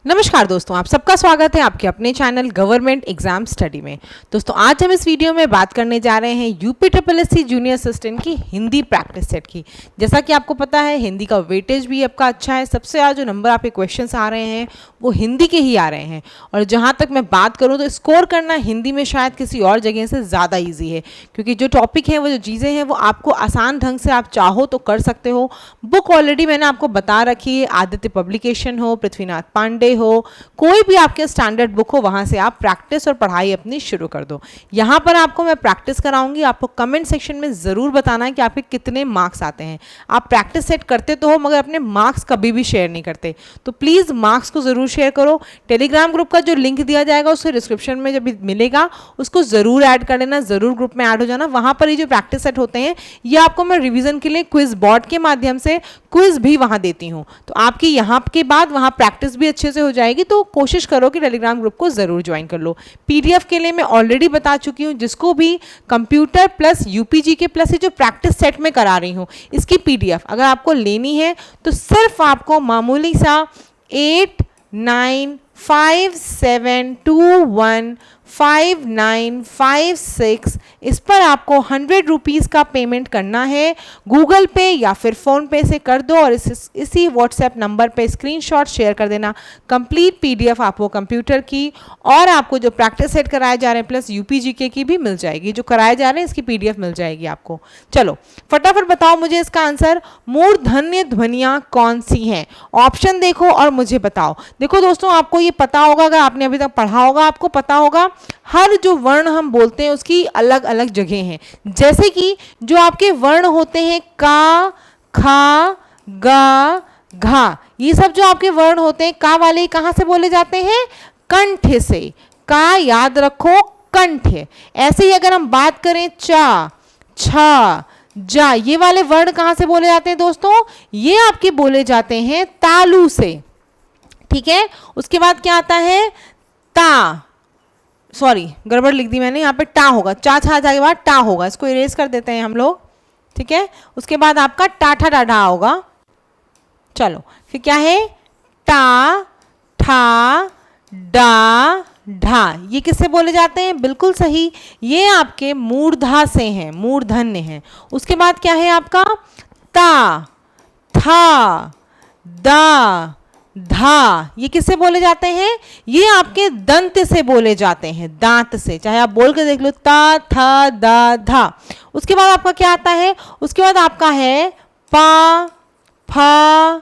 नमस्कार दोस्तों, आप सबका स्वागत है आपके अपने चैनल गवर्नमेंट एग्जाम स्टडी में। दोस्तों आज हम इस वीडियो में बात करने जा रहे हैं यूपी SSSC जूनियर असिस्टेंट की हिंदी प्रैक्टिस सेट की। जैसा कि आपको पता है हिंदी का वेटेज भी आपका अच्छा है, सबसे ज़्यादा जो नंबर आपके क्वेश्चंस आ रहे हैं वो हिंदी के ही आ रहे हैं। और जहाँ तक मैं बात करूँ तो स्कोर करना हिंदी में शायद किसी और जगह से ज़्यादा ईजी है, क्योंकि जो टॉपिक है वो जो चीज़ें हैं वो आपको आसान ढंग से आप चाहो तो कर सकते हो। बुक ऑलरेडी मैंने आपको बता रखी है, आदित्य पब्लिकेशन हो, पृथ्वीनाथ पांडे हो, कोई भी आपके स्टैंडर्ड बुक हो, वहां से आप प्रैक्टिस और पढ़ाई अपनी शुरू कर दो। यहां पर आपको मैं प्रैक्टिस कराऊंगी, आपको कमेंट सेक्शन में ज़रूर बताना है कि आपके कितने मार्क्स आते हैं। आप प्रैक्टिस सेट करते तो हो मगर अपने मार्क्स कभी भी शेयर नहीं करते, तो प्लीज़ मार्क्स को ज़रूर शेयर करो। टेलीग्राम ग्रुप का जो लिंक दिया जाएगा उससे डिस्क्रिप्शन में जब मिलेगा उसको ज़रूर ऐड कर लेना, ज़रूर ग्रुप में ऐड हो जाना। वहाँ पर ये जो प्रैक्टिस सेट होते हैं ये आपको मैं रिविज़न के लिए क्विज बोर्ड के माध्यम से क्विज भी वहाँ देती हूँ, तो आपकी यहाँ के बाद वहाँ प्रैक्टिस भी अच्छे से हो जाएगी। तो कोशिश करो कि टेलीग्राम ग्रुप को ज़रूर ज्वाइन कर लो। पीडीएफ के लिए मैं ऑलरेडी बता चुकी हूँ, जिसको भी कंप्यूटर प्लस यूपीजीके प्लस ये जो प्रैक्टिस सेट में करा रही हूँ इसकी पीडीएफ अगर आपको लेनी है तो सिर्फ आपको मामूली सा 8957215956 इस पर आपको 100 रुपीज़ का पेमेंट करना है। गूगल पे या फिर फ़ोन पे से कर दो और इसी व्हाट्सएप नंबर पे स्क्रीनशॉट शेयर कर देना। कंप्लीट पीडीएफ आपको कंप्यूटर की और आपको जो प्रैक्टिस सेट कराए जा रहे हैं प्लस यूपीजीके की भी मिल जाएगी। जो कराए जा रहे हैं इसकी पीडीएफ मिल जाएगी आपको। चलो फटाफट बताओ मुझे इसका आंसर। मूर्धन्य ध्वनियाँ कौन सी हैं? ऑप्शन देखो और मुझे बताओ। देखो दोस्तों, आपको ये पता होगा, अगर आपने अभी तक पढ़ा होगा आपको पता होगा हर जो वर्ण हम बोलते हैं उसकी अलग अलग जगह हैं। जैसे कि जो आपके वर्ण होते हैं का, खा, गा, घा, ये सब जो आपके वर्ण होते हैं का वाले कहाँ से बोले जाते हैं? कंठ से। का याद रखो कंठ। ऐसे ही अगर हम बात करें चा, छा, जा, ये वाले वर्ण कहाँ से बोले जाते हैं दोस्तों? ये आपके बोले जाते हैं तालु से। ठीक है, उसके बाद क्या आता है? ता, सॉरी गड़बड़ लिख दी मैंने, यहाँ पे टा होगा, चा छा जा के बाद टा होगा, इसको इरेज कर देते हैं हम लोग। ठीक है, उसके बाद आपका टाठा डाढ़ा होगा। चलो फिर क्या है? टा, ठा, डा, ढा, ये किससे बोले जाते हैं? बिल्कुल सही, ये आपके मूर्धा से हैं, मूर्धन्य हैं। उसके बाद क्या है आपका? ता, था, दा, धा, ये किससे बोले जाते हैं? ये आपके दंत से बोले जाते हैं, दांत से। चाहे आप बोल के देख लो, ता, था, दा, धा। उसके बाद आपका क्या आता है? उसके बाद आपका है पा, फा,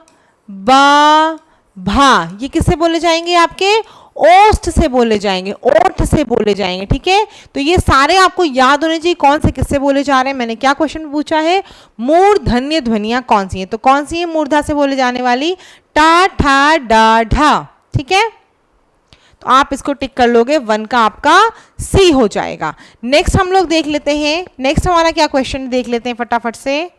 बा, भा, ये किससे बोले जाएंगे? आपके ओष्ठ से बोले जाएंगे, ओठ से बोले जाएंगे। ठीक है, तो ये सारे आपको याद होने चाहिए कौन से किससे बोले जा रहे हैं। मैंने क्या क्वेश्चन पूछा है? मूर्धन्य ध्वनियां कौन सी हैं? तो कौन सी है मूर्धा से बोले जाने वाली? टा, ठा, डा, ढा। ठीक है, तो आप इसको टिक कर लोगे, 1 का आपका सी हो जाएगा। नेक्स्ट हम लोग देख लेते हैं, नेक्स्ट हमारा क्या क्वेश्चन देख लेते हैं फटाफट से।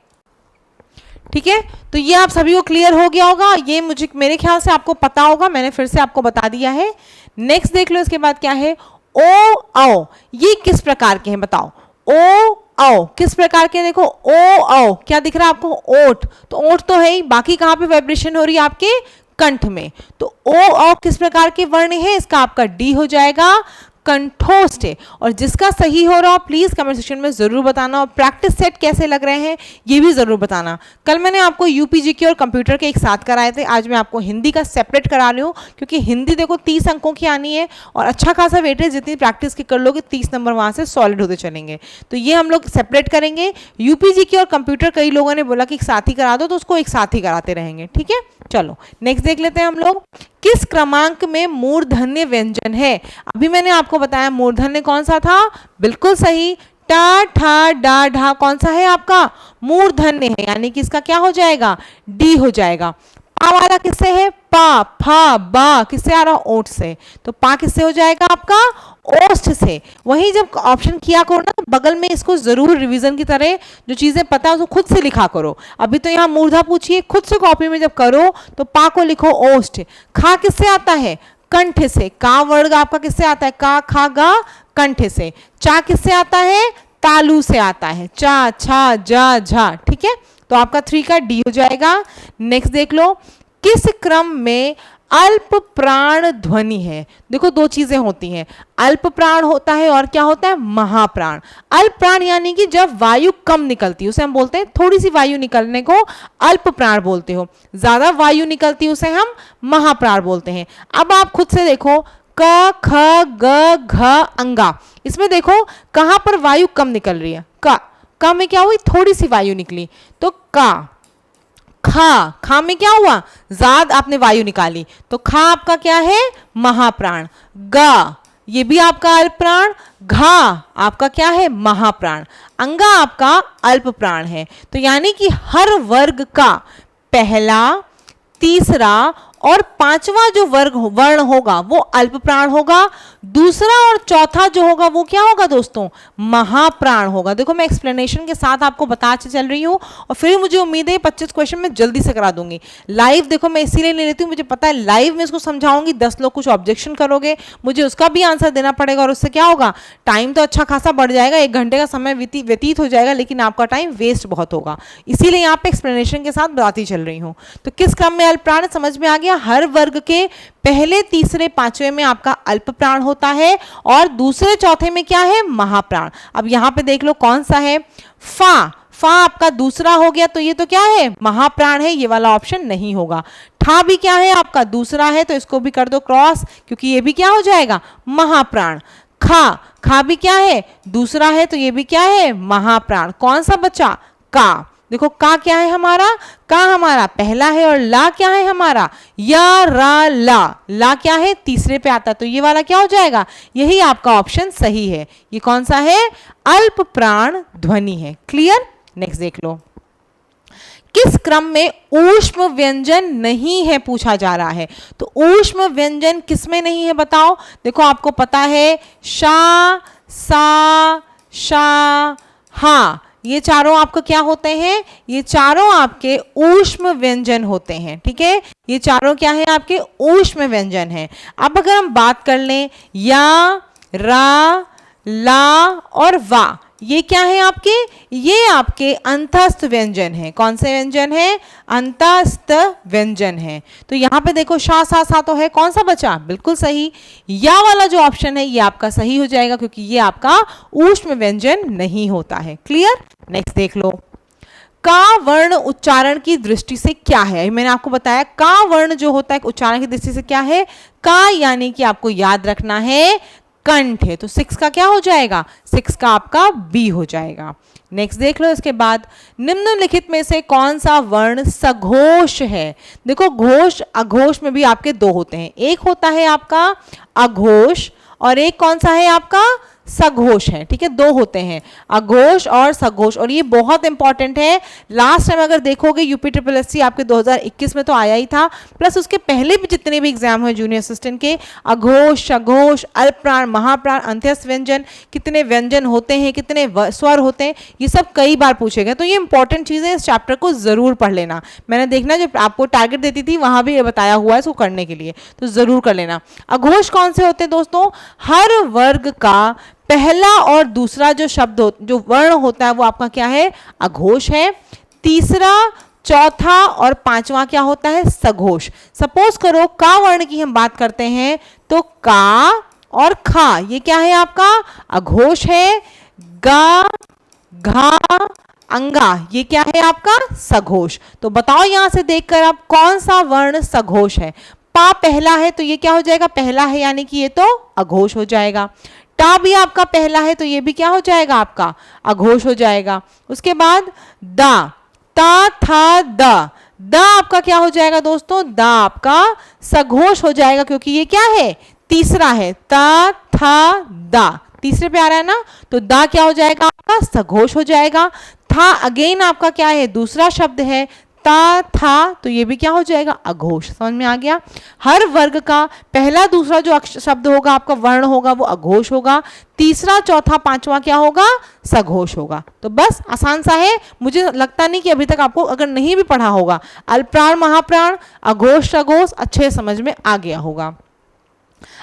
ठीक है, तो ये आप सभी को क्लियर हो गया होगा, ये मुझे मेरे ख्याल से आपको पता होगा, मैंने फिर से आपको बता दिया है। नेक्स्ट देख लो, इसके बाद क्या है? ओ, औ, ये किस प्रकार के हैं बताओ? ओ, औ किस प्रकार के? देखो ओ, औ क्या दिख रहा है आपको? ओठ, तो ओठ तो है ही, बाकी कहाँ पे वाइब्रेशन हो रही है? आपके कंठ में। तो ओ, औ किस प्रकार के वर्ण है? इसका आपका डी हो जाएगा, कंठोष्ठ है। और जिसका सही हो रहा हो प्लीज कमेंट सेक्शन में जरूर बताना, और प्रैक्टिस सेट कैसे लग रहे हैं ये भी जरूर बताना। कल मैंने आपको यूपीजीके और कंप्यूटर के एक साथ कराए थे, आज मैं आपको हिंदी का सेपरेट करा रही हूँ, क्योंकि हिंदी देखो 30 अंकों की आनी है और अच्छा खासा वेटेज, जितनी प्रैक्टिस की कर लोगे 30 नंबर वहां से सॉलिड होते चलेंगे। तो ये हम लोग सेपरेट करेंगे। यूपीजीके और कंप्यूटर कई लोगों ने बोला कि एक साथ ही करा दो, तो उसको एक साथ ही कराते रहेंगे। ठीक है, चलो नेक्स्ट देख लेते हैं हम लोग। किस क्रमांक में मूर्धन्य व्यंजन है? अभी मैंने आपको बताया मूर्धन्य कौन सा था, बिल्कुल सही, टा, ठा, डा, ढा कौन सा है आपका? मूर्धन्य है, यानी कि इसका क्या हो जाएगा? डी हो जाएगा। पा वाला किससे है? पा, फा, बा किससे आ रहा? ओठ से, तो पा किससे हो जाएगा आपका? ओष्ठ से। वही जब ऑप्शन किया करो ना तो बगल में इसको जरूर रिवीजन की तरह जो चीजें पता है उसको खुद से लिखा करो। अभी तो यहाँ मूर्धा पूछिए, खुद से कॉपी में जब करो तो पा को लिखो ओष्ठ। खा किससे आता है? कंठ से। का वर्ग आपका किससे आता है? का, खा, गा कंठ से। चा किससे आता है? तालु से आता है। चा, छा, जा, झा। ठीक है, तो आपका 3 का डी हो जाएगा। नेक्स्ट देख लो, किस क्रम में अल्प प्राण ध्वनि है। देखो दो चीजें होती हैं, अल्प प्राण होता है और क्या होता है, महाप्राण। अल्प प्राण यानी कि जब वायु कम निकलती है उसे हम बोलते हैं, थोड़ी सी वायु निकलने को अल्प प्राण बोलते हो, ज्यादा वायु निकलती है उसे हम महाप्राण बोलते हैं। अब आप खुद से देखो, क ख ग घ अंगा, इसमें देखो कहां पर वायु कम निकल रही है, का में क्या हुई, थोड़ी सी वायु निकली, तो का। खा में क्या हुआ, ज्यादा आपने वायु निकाली, तो खा आपका क्या है, महाप्राण। ग ये भी आपका अल्प प्राण, घा आपका क्या है, महाप्राण। अंगा आपका अल्प प्राण है। तो यानी कि हर वर्ग का पहला, तीसरा और पांचवा जो वर्ण होगा वो अल्प प्राण होगा, दूसरा और चौथा जो होगा वो क्या होगा दोस्तों, महाप्राण होगा। देखो मैं एक्सप्लेनेशन के साथ आपको बताते चल रही हूँ और फिर मुझे उम्मीद है 25 क्वेश्चन मैं जल्दी से करा दूंगी। लाइव देखो मैं इसीलिए नहीं लेती हूँ, मुझे पता है लाइव में इसको समझाऊंगी, 10 लोग कुछ ऑब्जेक्शन करोगे, मुझे उसका भी आंसर देना पड़ेगा और उससे क्या होगा, टाइम तो अच्छा खासा बढ़ जाएगा, 1 घंटे का समय व्यतीत हो जाएगा, लेकिन आपका टाइम वेस्ट बहुत होगा। इसीलिए यहाँ पे एक्सप्लेनेशन के साथ बताती चल रही हूँ। तो किस क्रम में अल्प प्राण समझ में आ गया, हर वर्ग के पहले, तीसरे, पांचवें में आपका अल्प प्राण होता है और दूसरे, चौथे में क्या है, महाप्राण। अब यहां पे देख लो कौन सा है, फा आपका दूसरा हो गया, तो ये तो क्या है, महाप्राण है, ये वाला ऑप्शन नहीं होगा। ठा भी क्या है आपका दूसरा है, तो इसको भी कर दो क्रॉस, क्योंकि ये भी क्या हो जाएगा, महाप्राण। खा भी क्या है, दूसरा है, तो ये भी क्या है, महाप्राण। कौन सा बचा, का। देखो का क्या है हमारा, का हमारा पहला है और ला क्या है हमारा, या रा ला, ला क्या है तीसरे पे आता है, तो ये वाला क्या हो जाएगा, यही आपका ऑप्शन सही है। ये कौन सा है, अल्प प्राण ध्वनि है। क्लियर। नेक्स्ट देख लो, किस क्रम में ऊष्म व्यंजन नहीं है पूछा जा रहा है। तो ऊष्म व्यंजन किसमें नहीं है बताओ। देखो आपको पता है शा, सा, शा, हा, ये चारों आपको क्या होते हैं, ये चारों आपके ऊष्म व्यंजन होते हैं। ठीक है, ये चारों क्या है, आपके ऊष्म व्यंजन हैं। अब अगर हम बात कर लें या, रा, ला और वा, ये क्या है आपके, ये आपके अंतस्थ व्यंजन है। कौन से व्यंजन है, अंतस्थ व्यंजन है। तो यहाँ पे देखो शा, सा तो है, कौन सा बचा, बिल्कुल सही, या वाला जो ऑप्शन है ये आपका सही हो जाएगा, क्योंकि ये आपका ऊष्म व्यंजन नहीं होता है। क्लियर। नेक्स्ट देख लो, का वर्ण उच्चारण की दृष्टि से क्या है। मैंने आपको बताया का वर्ण जो होता है उच्चारण की दृष्टि से क्या है, का यानी कि आपको याद रखना है कंठ है, तो 6 का क्या हो जाएगा, 6 का आपका बी हो जाएगा। नेक्स्ट देख लो, इसके बाद निम्नलिखित में से कौन सा वर्ण सघोष है। देखो घोष अघोष में भी आपके 2 होते हैं, एक होता है आपका अघोष और एक कौन सा है आपका सघोष है। ठीक है, 2 होते हैं, अघोष और सघोष, और ये बहुत इंपॉर्टेंट है। लास्ट टाइम अगर देखोगे यूपी SSS आपके 2021 में तो आया ही था, प्लस उसके पहले भी जितने भी एग्जाम हुए जूनियर असिस्टेंट के, अघोष, सघोष, अल्प प्राण, महाप्राण, अंत्यस्थ व्यंजन, कितने व्यंजन होते हैं, कितने स्वर होते हैं, ये सब कई बार पूछे गए। तो ये इंपॉर्टेंट चीज़ें, इस चैप्टर को जरूर पढ़ लेना। मैंने देखना जब आपको टारगेट देती थी वहां भी ये बताया हुआ है इसको करने के लिए, तो जरूर कर लेना। अघोष कौन से होते हैं दोस्तों, हर वर्ग का पहला और दूसरा जो शब्द जो वर्ण होता है वो आपका क्या है, अघोष है। तीसरा, चौथा और पांचवा क्या होता है, सघोष। सपोज करो का वर्ण की हम बात करते हैं तो का और खा, ये क्या है आपका अघोष है। गा, घा, अंगा, ये क्या है आपका सघोष। तो बताओ यहां से देखकर आप कौन सा वर्ण सघोष है। पा पहला है तो ये क्या हो जाएगा, पहला है यानी कि ये तो अघोष हो जाएगा। टा भी आपका पहला है तो ये भी क्या हो जाएगा, आपका अघोष हो जाएगा। उसके बाद दा, ता, था, दा, दा आपका क्या हो जाएगा दोस्तों, दा आपका सघोष हो जाएगा, क्योंकि ये क्या है, तीसरा है। ता, था, दा तीसरे पे आ रहा है ना, तो दा क्या हो जाएगा आपका सघोष हो जाएगा। था अगेन आपका क्या है, दूसरा शब्द है। ता, था, तो ये भी क्या हो जाएगा, अघोष। समझ में आ गया। हर वर्ग का पहला, दूसरा जो शब्द होगा आपका वर्ण होगा वो अघोष होगा, तीसरा, चौथा, पांचवा क्या होगा, सघोष होगा। तो बस आसान सा है, मुझे लगता नहीं कि अभी तक आपको अगर नहीं भी पढ़ा होगा, अल्पप्राण, महाप्राण, अघोष, सघोष अच्छे समझ में आ गया होगा।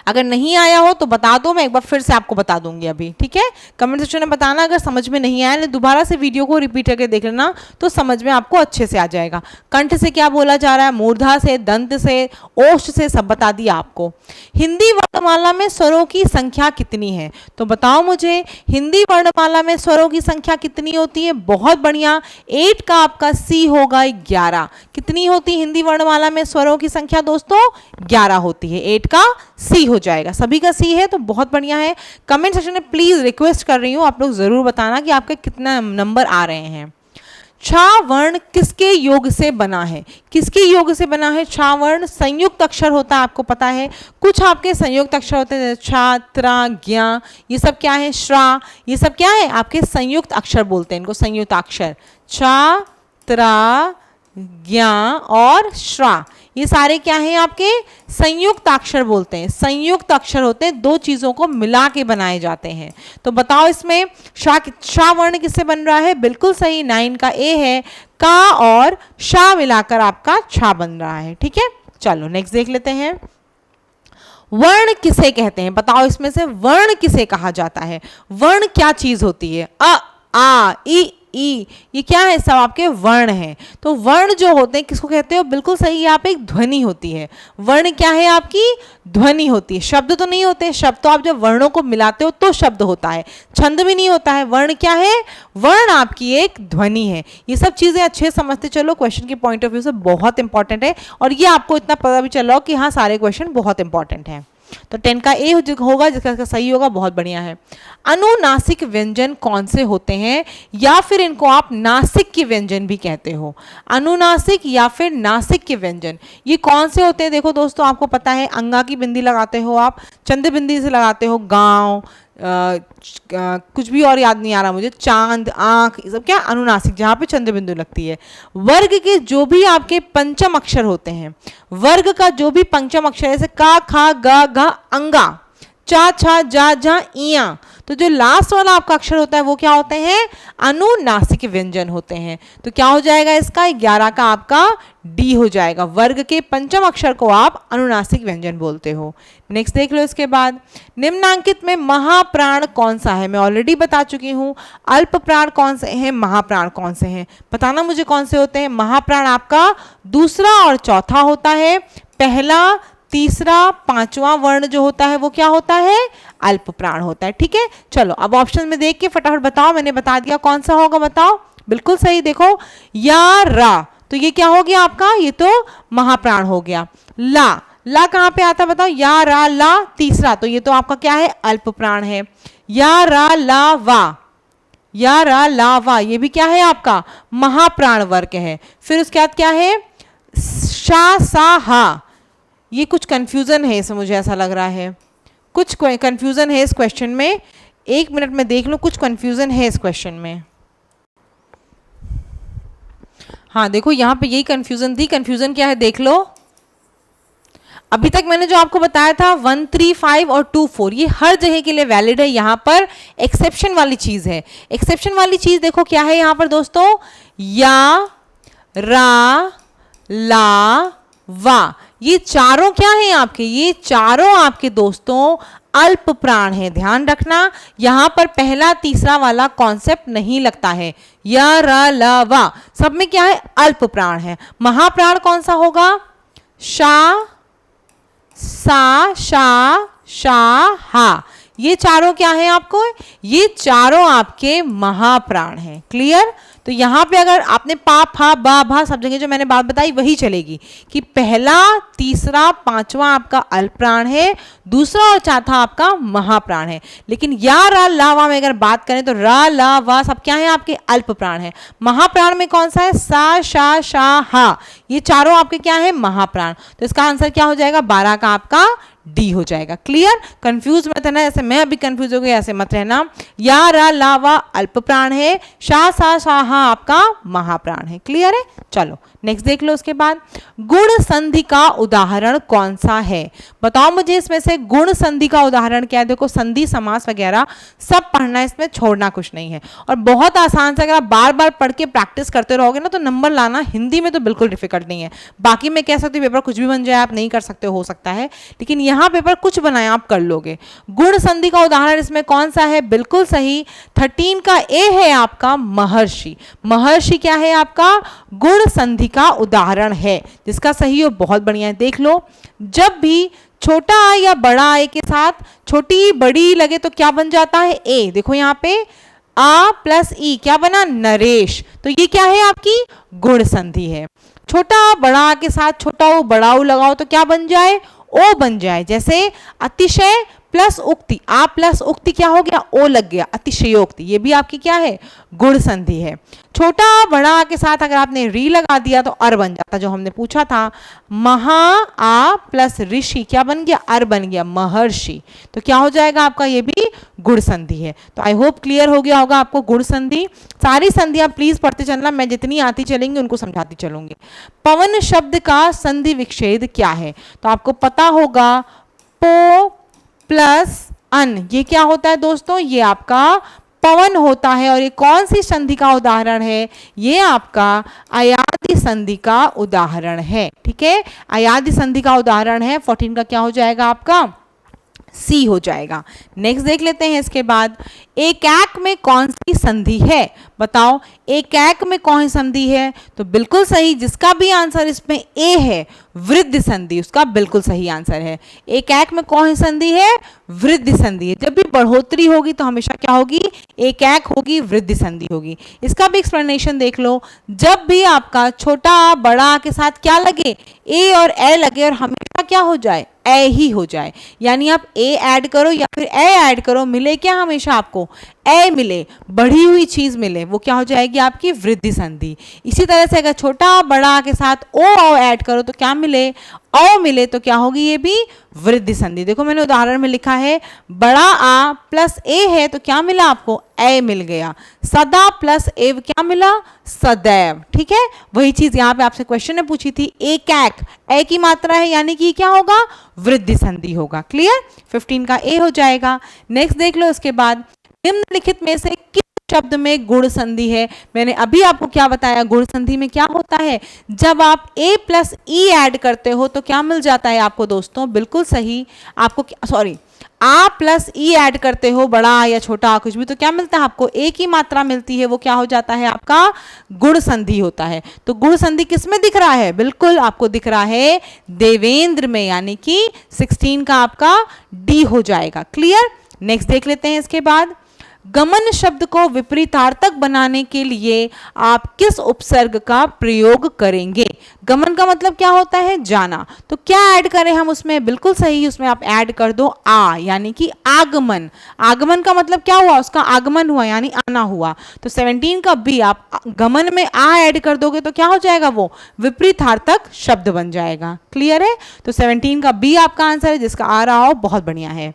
अगर नहीं आया हो तो बता दो, मैं एक बार फिर से आपको बता दूंगी अभी, ठीक है। कमेंट सेक्शन में बताना अगर समझ में नहीं आया, दोबारा से वीडियो को रिपीट करके देख लेना तो समझ में आपको अच्छे से आ जाएगा। कंठ से क्या बोला जा रहा है, मूर्धा से, दंत से, ओष्ठ से, सब बता दिया आपको। हिंदी वर्णमाला में स्वरों की संख्या कितनी है, तो बताओ मुझे हिंदी वर्णमाला में स्वरों की संख्या कितनी होती है। बहुत बढ़िया, 8 का आपका सी होगा 11। कितनी होती है हिंदी वर्णमाला में स्वरों की संख्या दोस्तों, 11 होती है। 8 का सी हो जाएगा, सभी का सी है तो बहुत बढ़िया है। कमेंट सेक्शन में प्लीज रिक्वेस्ट कर रही हूँ, आप लोग जरूर बताना कि आपके कितना नंबर आ रहे हैं। छा वर्ण किसके योग से बना है, किसके योग से बना है छा वर्ण, संयुक्त अक्षर होता है, आपको पता है। कुछ आपके संयुक्त अक्षर होते हैं, छा, त्रा, ज्ञा, ये सब क्या है, श्रा, ये सब क्या है आपके संयुक्त अक्षर बोलते हैं इनको, संयुक्त अक्षर। छा, त्रा, ज्ञा और श्रा, ये सारे क्या हैं आपके संयुक्त अक्षर बोलते हैं। संयुक्त अक्षर होते हैं, दो चीजों को मिला के बनाए जाते हैं। तो बताओ इसमें शा वर्ण किससे बन रहा है, बिल्कुल सही 9 का ए है, का और शा मिलाकर आपका छा बन रहा है, ठीक है। चलो नेक्स्ट देख लेते हैं। वर्ण किसे कहते हैं, बताओ इसमें से वर्ण किसे कहा जाता है। वर्ण क्या चीज होती है, अ, आ, ई, ई, ये क्या है, सब आपके वर्ण हैं। तो वर्ण जो होते हैं किसको कहते हो, बिल्कुल सही, यहाँ पे एक ध्वनि होती है। वर्ण क्या है आपकी, ध्वनि होती है। शब्द तो नहीं होते, शब्द तो आप जब वर्णों को मिलाते हो तो शब्द होता है, छंद भी नहीं होता है। वर्ण क्या है, वर्ण आपकी एक ध्वनि है। ये सब चीजें अच्छे समझते चलो, क्वेश्चन के पॉइंट ऑफ व्यू से बहुत इंपॉर्टेंट है, और ये आपको इतना पता भी चल रहा हो कि हाँ सारे क्वेश्चन बहुत इंपॉर्टेंट है। तो 10 का ए होगा, जिसका सही होगा, बहुत बढ़िया है। अनुनासिक व्यंजन कौन से होते हैं, या फिर इनको आप नासिक के व्यंजन भी कहते हो। अनुनासिक या फिर नासिक के व्यंजन ये कौन से होते हैं, देखो दोस्तों आपको पता है, अंगा की बिंदी लगाते हो आप, चंद बिंदी से लगाते हो, गांव, कुछ भी और याद नहीं आ रहा मुझे, चांद, आंख, ये सब क्या अनुनासिक, जहां पे चंद्र बिंदु लगती है। वर्ग के जो भी आपके पंचम अक्षर होते हैं, वर्ग का जो भी पंचम अक्षर जैसे का, खा, गा, घा, अंगा, चा, छा, जा, झा, इया, तो जो लास्ट वाला आपका अक्षर होता है वो क्या होते हैं, अनुनासिक व्यंजन होते हैं। तो क्या हो जाएगा इसका, 11 का आपका डी हो जाएगा। वर्ग के पंचम अक्षर को आप अनुनासिक व्यंजन बोलते हो। नेक्स्ट देख लो इसके बाद, निम्नांकित में महाप्राण कौन सा है, मैं ऑलरेडी बता चुकी हूं। अल्प प्राण कौन से हैं, महाप्राण कौन से हैं, बताना मुझे कौन से होते हैं। महाप्राण आपका दूसरा और चौथा होता है, पहला, तीसरा, पांचवा वर्ण जो होता है वो क्या होता है, अल्प प्राण होता है, ठीक है। चलो अब ऑप्शन में देख के फटाफट बताओ, मैंने बता दिया कौन सा होगा, बताओ। बिल्कुल सही, देखो या रा, तो ये क्या हो गया आपका, ये तो महाप्राण हो गया। ला, ला कहाँ पे आता है बताओ, या रा ला, तीसरा, तो ये तो आपका क्या है, अल्प प्राण है। या रा ला वा, या रा ला वा, ये भी क्या है आपका महाप्राण वर्ग है। फिर उसके बाद क्या है, शा, सा, हा, ये कुछ कंफ्यूजन है इसमें, मुझे ऐसा लग रहा है कुछ कंफ्यूजन है इस क्वेश्चन में। एक मिनट में देख लो, कुछ कंफ्यूजन है इस क्वेश्चन में। हाँ देखो यहाँ पे यही कंफ्यूजन थी, कंफ्यूजन क्या है देख लो। अभी तक मैंने जो आपको बताया था 1, 3, 5 और 2, 4 ये हर जगह के लिए वैलिड है। यहाँ पर एक्सेप्शन वाली चीज है, एक्सेप्शन वाली चीज देखो क्या है यहाँ पर दोस्तों, या, रा, ला, वा, ये चारों क्या हैं आपके, ये चारों आपके दोस्तों अल्प प्राण है। ध्यान रखना यहां पर पहला तीसरा वाला कॉन्सेप्ट नहीं लगता है, या, रा, ला, वा, सब में क्या है, अल्प प्राण है। महाप्राण कौन सा होगा, शा, सा, शा, शा, हा, ये चारों क्या है आपको, ये चारों आपके महाप्राण हैं। क्लियर। तो यहाँ पे अगर आपने पा, फा, बा, भा सब जगह जो मैंने बात बताई वही चलेगी कि पहला, तीसरा, पांचवा आपका अल्प प्राण है, दूसरा और चौथा आपका महाप्राण है। लेकिन या, रा, ला, वा में अगर बात करें तो रा, ला, वा सब क्या है आपके अल्प प्राण है। महाप्राण में कौन सा है, सा, शा, शा, हा, ये चारों आपके क्या है महाप्राण। तो इसका आंसर क्या हो जाएगा, 12 का आपका डी हो जाएगा। क्लियर। कंफ्यूज मत रहना, ऐसे मैं अभी कंफ्यूज हो गई ऐसे मत रहना। या, रा, ला, वा अल्प प्राण है, शा, सा, शा, हा आपका महाप्राण है। क्लियर है। चलो नेक्स्ट देख लो उसके बाद, गुण संधि का उदाहरण कौन सा है? बताओ मुझे इसमें से गुण संधि का उदाहरण क्या है? देखो संधि समास वगैरह सब पढ़ना है, इसमें छोड़ना कुछ नहीं है और बहुत आसान से अगर आप बार बार पढ़ के प्रैक्टिस करते रहोगे ना तो नंबर लाना हिंदी में तो बिल्कुल डिफिकल्ट नहीं है। बाकी मैं कह सकती हूँ पेपर कुछ भी बन जाए, आप नहीं कर सकते हो सकता है, लेकिन यहाँ पेपर कुछ बनाए आप कर लोगे। गुण संधि का उदाहरण इसमें कौन सा है? बिल्कुल सही 13 का ए है आपका महर्षि। महर्षि क्या है आपका? गुण संधि का उदाहरण है, जिसका सही हो बहुत बढ़िया है। देख लो, जब भी छोटा आ या बड़ा आ के साथ छोटी बड़ी लगे तो क्या बन जाता है? ए। देखो यहाँ पे आ प्लस ई क्या बना? नरेश। तो ये क्या है? आपकी गुण संधि है। छोटा बड़ा आ के साथ छोटा ओ बड़ा ओ लगाओ तो क्या बन जाए? ओ बन जाए। जैसे अतिशय प्लस उक्ति, आ प्लस उक्ति क्या हो गया? ओ लग गया, अतिशयोक्ति। ये भी आपकी क्या है? गुण संधि है। छोटा बड़ा के साथ अगर आपने री लगा दिया तो अर बन जाता, जो हमने पूछा था। महा आ प्लस ऋषि क्या बन गया? अर बन गया, महर्षि। तो क्या हो जाएगा आपका? ये भी गुण संधि है। तो आई होप क्लियर हो गया होगा आपको गुण संधि। सारी संधियां प्लीज पढ़ते चलना, मैं जितनी आती चलेंगी उनको समझाती चलूंगी। पवन शब्द का संधि विच्छेद क्या है? तो आपको पता होगा पो प्लस अन, ये क्या होता है दोस्तों? ये आपका पवन होता है। और ये कौन सी संधि का उदाहरण है? ये आपका अयादि संधि का उदाहरण है। ठीक है, अयादि संधि का उदाहरण है। 14 का क्या हो जाएगा आपका? सी हो जाएगा। नेक्स्ट देख लेते हैं इसके बाद, एकैक में कौन सी संधि है? बताओ एकैक में कौन सी संधि है? तो बिल्कुल सही, जिसका भी आंसर इसमें ए है वृद्धि संधि, उसका बिल्कुल सही आंसर है। एकैक में कौन सी संधि है? वृद्धि संधि है। जब भी बढ़ोतरी होगी तो हमेशा क्या होगी? एकैक होगी, वृद्धि संधि होगी। इसका भी एक्सप्लेनेशन देख लो, जब भी आपका छोटा बड़ा के साथ क्या लगे? ए और ए लगे और हमेशा क्या हो जाए? ए ही हो जाए। यानी आप ए ऐड करो या फिर ए ऐड करो, मिले क्या? हमेशा आपको ए मिले, बढ़ी हुई चीज मिले, वो क्या हो जाएगी? आपकी वृद्धि संधि। इसी तरह से अगर छोटा बड़ा के साथ ओ ऐड करो तो क्या मिले? औ मिले, तो क्या होगी? ये भी वृद्धि संधि। देखो मैंने उदाहरण में लिखा है बड़ा आ प्लस ए है तो क्या मिला आपको? ए मिल गया। सदा प्लस एव क्या मिला? सदैव। ठीक है, वही चीज यहाँ पे आपसे क्वेश्चन ने पूछी थी। एकैक, ए की मात्रा है यानी कि क्या होगा? वृद्धि संधि होगा। क्लियर? 15 का ए हो जाएगा। नेक्स्ट देख लो इसके बाद, निम्नलिखित में से किस शब्द में गुण संधि है? मैंने अभी आपको क्या बताया, गुण संधि में क्या होता है? जब आप a प्लस ई ऐड करते हो तो क्या मिल जाता है आपको दोस्तों? बिल्कुल सही, आपको सॉरी आ प्लस ई ऐड करते हो, बड़ा आ या छोटा आ कुछ भी, तो क्या मिलता है आपको? ए की मात्रा मिलती है, वो क्या हो जाता है? आपका गुण संधि होता है। तो गुण संधि किस में दिख रहा है? बिल्कुल आपको दिख रहा है देवेंद्र में, यानी कि 16 का आपका डी हो जाएगा। क्लियर? नेक्स्ट देख लेते हैं इसके बाद, गमन शब्द को विपरीतार्थक बनाने के लिए आप किस उपसर्ग का प्रयोग करेंगे? गमन का मतलब क्या होता है? जाना। तो क्या ऐड करें हम उसमें? बिल्कुल सही, उसमें आप ऐड कर दो आ, यानी कि आगमन। आगमन का मतलब क्या हुआ? उसका आगमन हुआ यानी आना हुआ। तो 17 का बी, आप गमन में आ ऐड कर दोगे तो क्या हो जाएगा? वो विपरीतार्थक शब्द बन जाएगा। क्लियर है? तो 17 का बी आपका आंसर है, जिसका आ रहा हो बहुत बढ़िया है।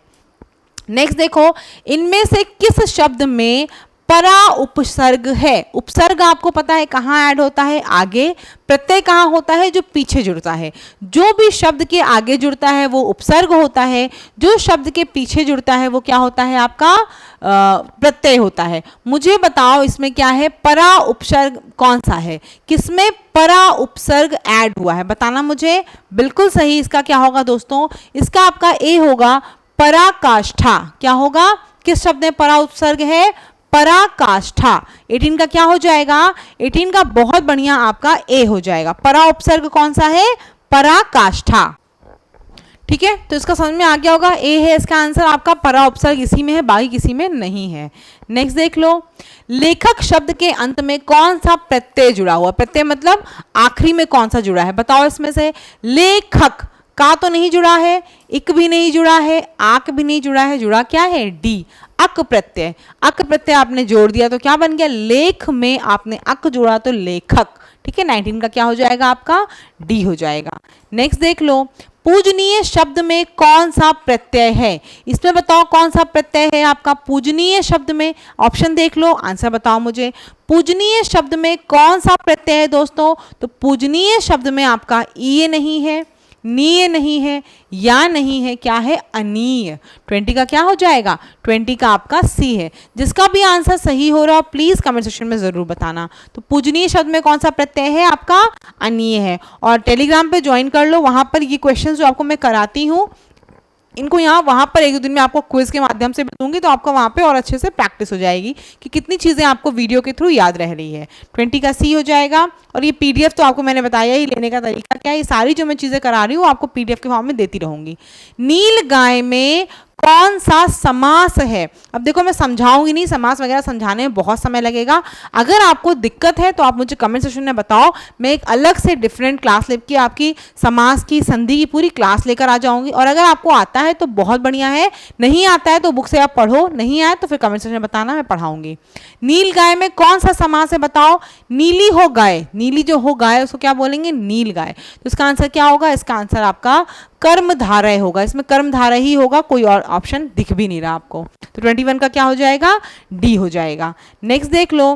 नेक्स्ट देखो, इनमें से किस शब्द में परा उपसर्ग है? उपसर्ग आपको पता है कहाँ ऐड होता है? आगे। प्रत्यय कहाँ होता है? जो पीछे जुड़ता है। जो भी शब्द के आगे जुड़ता है वो उपसर्ग होता है, जो शब्द के पीछे जुड़ता है वो क्या होता है? आपका प्रत्यय होता है। मुझे बताओ इसमें क्या है? परा उपसर्ग कौन सा है? किसमें परा उपसर्ग ऐड हुआ है? बताना मुझे। बिल्कुल सही, इसका क्या होगा दोस्तों? इसका आपका ए होगा पराकाष्ठा। क्या होगा? किस शब्द में परा उपसर्ग है? पराकाष्ठा। 18 का क्या हो जाएगा? 18 का बहुत बढ़िया आपका ए हो जाएगा। परा उपसर्ग कौन सा है? पराकाष्ठा। ठीक है, तो इसका समझ में आ गया होगा, ए है इसका आंसर आपका। परा उपसर्ग इसी में है, बाकी किसी में नहीं है। नेक्स्ट देख लो, लेखक शब्द के अंत में कौन सा प्रत्यय जुड़ा हुआ? प्रत्यय मतलब आखिरी में कौन सा जुड़ा है? बताओ इसमें से। लेखक का तो नहीं जुड़ा है, इक भी नहीं जुड़ा है, आक भी नहीं जुड़ा है, जुड़ा क्या है? डी, अक प्रत्यय। अक प्रत्यय आपने जोड़ दिया तो क्या बन गया? लेख में आपने अक जोड़ा तो लेखक। ठीक है, 19 का क्या हो जाएगा आपका डी हो जाएगा। नेक्स्ट देख लो, पूजनीय शब्द में कौन सा प्रत्यय है, इसमें बताओ कौन सा प्रत्यय है आपका पूजनीय शब्द में, ऑप्शन देख लो, आंसर बताओ मुझे। पूजनीय शब्द में कौन सा प्रत्यय है दोस्तों, तो पूजनीय शब्द में आपका ईय नहीं है, नीय नहीं है, या नहीं है, क्या है अनीय। 20 का क्या हो जाएगा, 20 का आपका सी है। जिसका भी आंसर सही हो रहा हो प्लीज कमेंट सेक्शन में जरूर बताना। तो पूजनीय शब्द में कौन सा प्रत्यय है आपका अनीय है। और टेलीग्राम पे ज्वाइन कर लो, वहां पर ये क्वेश्चंस जो आपको मैं कराती हूँ इनको यहाँ वहाँ पर एक दो दिन में आपको क्विज के माध्यम से दूंगी, तो आपको वहाँ पे और अच्छे से प्रैक्टिस हो जाएगी कि कितनी चीज़ें आपको वीडियो के थ्रू याद रह रही है। 20 का सी हो जाएगा। और ये पीडीएफ तो आपको मैंने बताया ही, लेने का तरीका क्या है, ये सारी जो मैं चीज़ें करा रही हूँ आपको पीडीएफ के फॉर्म में देती रहूंगी। नील गाय में कौन सा समास है, अब देखो मैं समझाऊंगी नहीं, समास वगैरह समझाने में बहुत समय लगेगा। अगर आपको दिक्कत है तो आप मुझे कमेंट सेक्शन में बताओ, मैं एक अलग से डिफरेंट क्लास लेके आपकी समास की संधि की पूरी क्लास लेकर आ जाऊंगी। और अगर आपको आता है तो बहुत बढ़िया है, नहीं आता है तो बुक से आप पढ़ो, नहीं आए तो फिर कमेंट सेक्शन में बताना, मैं पढ़ाऊंगी। नील गाय में कौन सा समास है बताओ, नीली हो गाय, नीली जो हो गाय उसको क्या बोलेंगे नील गाय। तो इसका आंसर क्या होगा, इसका आंसर आपका कर्मधारय होगा, इसमें कर्मधारय ही होगा, कोई और ऑप्शन दिख भी नहीं रहा आपको। तो 21 का क्या हो जाएगा डी हो जाएगा। नेक्स्ट देख लो,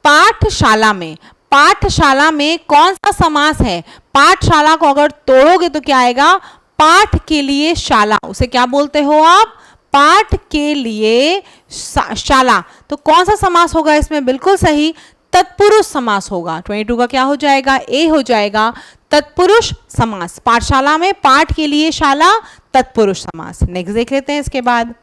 पाठशाला में, पाठशाला में कौन सा समास है, पाठशाला को अगर तोड़ोगे तो क्या आएगा, पाठ के लिए शाला, उसे क्या बोलते हो आप, पाठ के लिए शाला। तो कौन सा समास होगा इसमें, बिल्कुल सही तत्पुरुष समास होगा। 22 का क्या हो जाएगा ए हो जाएगा तत्पुरुष समास, पाठशाला में पाठ के लिए शाला तत्पुरुष समास। नेक्स्ट देख लेते हैं इसके बाद,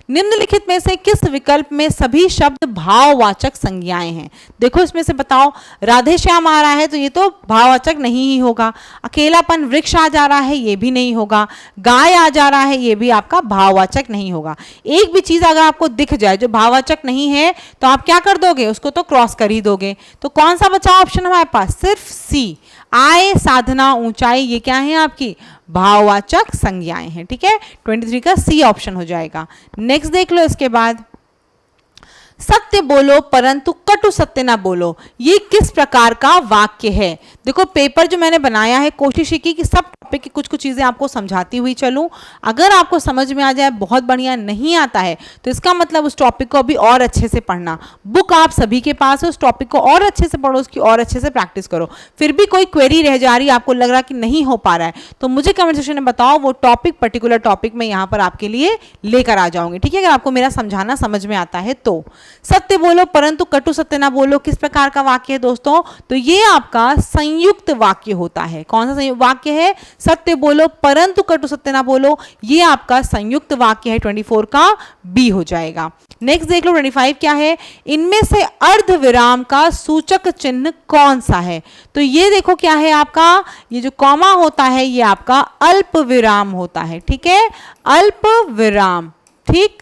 निम्नलिखित में से किस विकल्प में सभी शब्द भाववाचक संज्ञाएं हैं। देखो इसमें से बताओ, राधे श्याम आ रहा है तो ये तो भाववाचक नहीं ही होगा, अकेलापन वृक्ष आ जा रहा है ये भी नहीं होगा, गाय आ जा रहा है ये भी आपका भाववाचक नहीं होगा। एक भी चीज अगर आपको दिख जाए जो भाववाचक नहीं है तो आप क्या कर दोगे, उसको तो क्रॉस कर ही दोगे। तो कौन सा बचा ऑप्शन हमारे पास, सिर्फ सी, आय साधना ऊंचाई, ये क्या है आपकी भाववाचक संज्ञाएं हैं। ठीक है, 23 का सी ऑप्शन हो जाएगा। नेक्स्ट देख लो इसके बाद, सत्य बोलो परंतु कटु सत्य ना बोलो, ये किस प्रकार का वाक्य है। देखो पेपर जो मैंने बनाया है कोशिश की कि सब टॉपिक की कुछ कुछ चीजें आपको समझाती हुई चलूं, अगर आपको समझ में आ जाए बहुत बढ़िया, नहीं आता है तो इसका मतलब उस टॉपिक को अभी और अच्छे से पढ़ना, बुक आप सभी के पास है, उस टॉपिक को और अच्छे से पढ़ो, उसकी और अच्छे से प्रैक्टिस करो। फिर भी कोई क्वेरी रह जा रही है, आपको लग रहा कि नहीं हो पा रहा है, तो मुझे कमेंट सेक्शन में बताओ, वो टॉपिक पर्टिकुलर टॉपिक में यहाँ पर आपके लिए लेकर आ जाऊंगी। ठीक है, अगर आपको मेरा समझाना समझ में आता है तो। सत्य बोलो परंतु कटु सत्य ना बोलो किस प्रकार का वाक्य है दोस्तों, तो ये आपका संयुक्त वाक्य होता है। कौन सा संयुक्त वाक्य है, सत्य बोलो परंतु कटु सत्य ना बोलो, ये आपका संयुक्त वाक्य है। 24 का बी हो जाएगा। नेक्स्ट देख लो 25 क्या है, इनमें से अर्ध विराम का सूचक चिन्ह कौन सा है। तो ये देखो क्या है आपका, ये जो कॉमा होता है ये आपका अल्प विराम होता है। ठीक है, अल्प विराम, ठीक,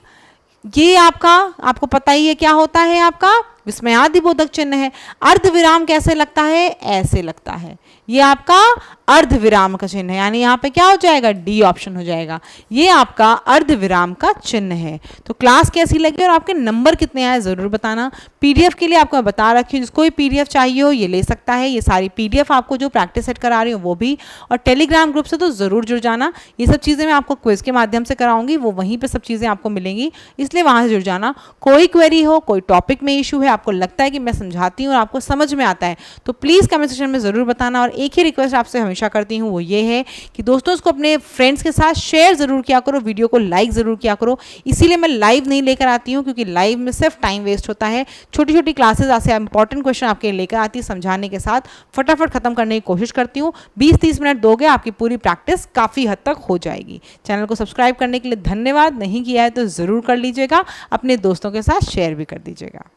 ये आपको पता ही है क्या होता है, आपका विस्मयादिबोधक चिन्ह है। अर्ध विराम कैसे लगता है, ऐसे लगता है, ये आपका अर्ध विराम का चिन्ह है, यानी यहाँ पे क्या हो जाएगा, डी ऑप्शन हो जाएगा, ये आपका अर्ध विराम का चिन्ह है। तो क्लास कैसी लगी और आपके नंबर कितने आए जरूर बताना। पीडीएफ के लिए आपको मैं बता रखी हूँ, जिसको भी पीडीएफ चाहिए हो ये ले सकता है, ये सारी पीडीएफ आपको जो प्रैक्टिस सेट करा रही हूँ वो भी, और टेलीग्राम ग्रुप से तो जरूर जुड़ जाना। ये सब चीज़ें मैं आपको क्विज के माध्यम से कराऊंगी, वो वहीं पर सब चीज़ें आपको मिलेंगी, इसलिए वहाँ से जुड़ जाना। कोई क्वेरी हो, कोई टॉपिक में इशू है, आपको लगता है कि मैं समझाती हूँ और आपको समझ में आता है, तो प्लीज़ कमेंट सेक्शन में ज़रूर बताना। और एक ही रिक्वेस्ट आपसे हमेशा करती हूँ, वो ये है कि दोस्तों इसको अपने फ्रेंड्स के साथ शेयर ज़रूर किया करो, वीडियो को लाइक ज़रूर किया करो। इसीलिए मैं लाइव नहीं लेकर आती हूँ, क्योंकि लाइव में सिर्फ टाइम वेस्ट होता है। छोटी छोटी क्लासेज ऐसे इंपॉर्टेंट क्वेश्चन आपके लेकर आती है, समझाने के साथ फटाफट खत्म करने की कोशिश करती हूँ। 20-30 मिनट दोगे, आपकी पूरी प्रैक्टिस काफ़ी हद तक हो जाएगी। चैनल को सब्सक्राइब करने के लिए धन्यवाद, नहीं किया है तो ज़रूर कर लीजिएगा, अपने दोस्तों के साथ शेयर भी कर दीजिएगा।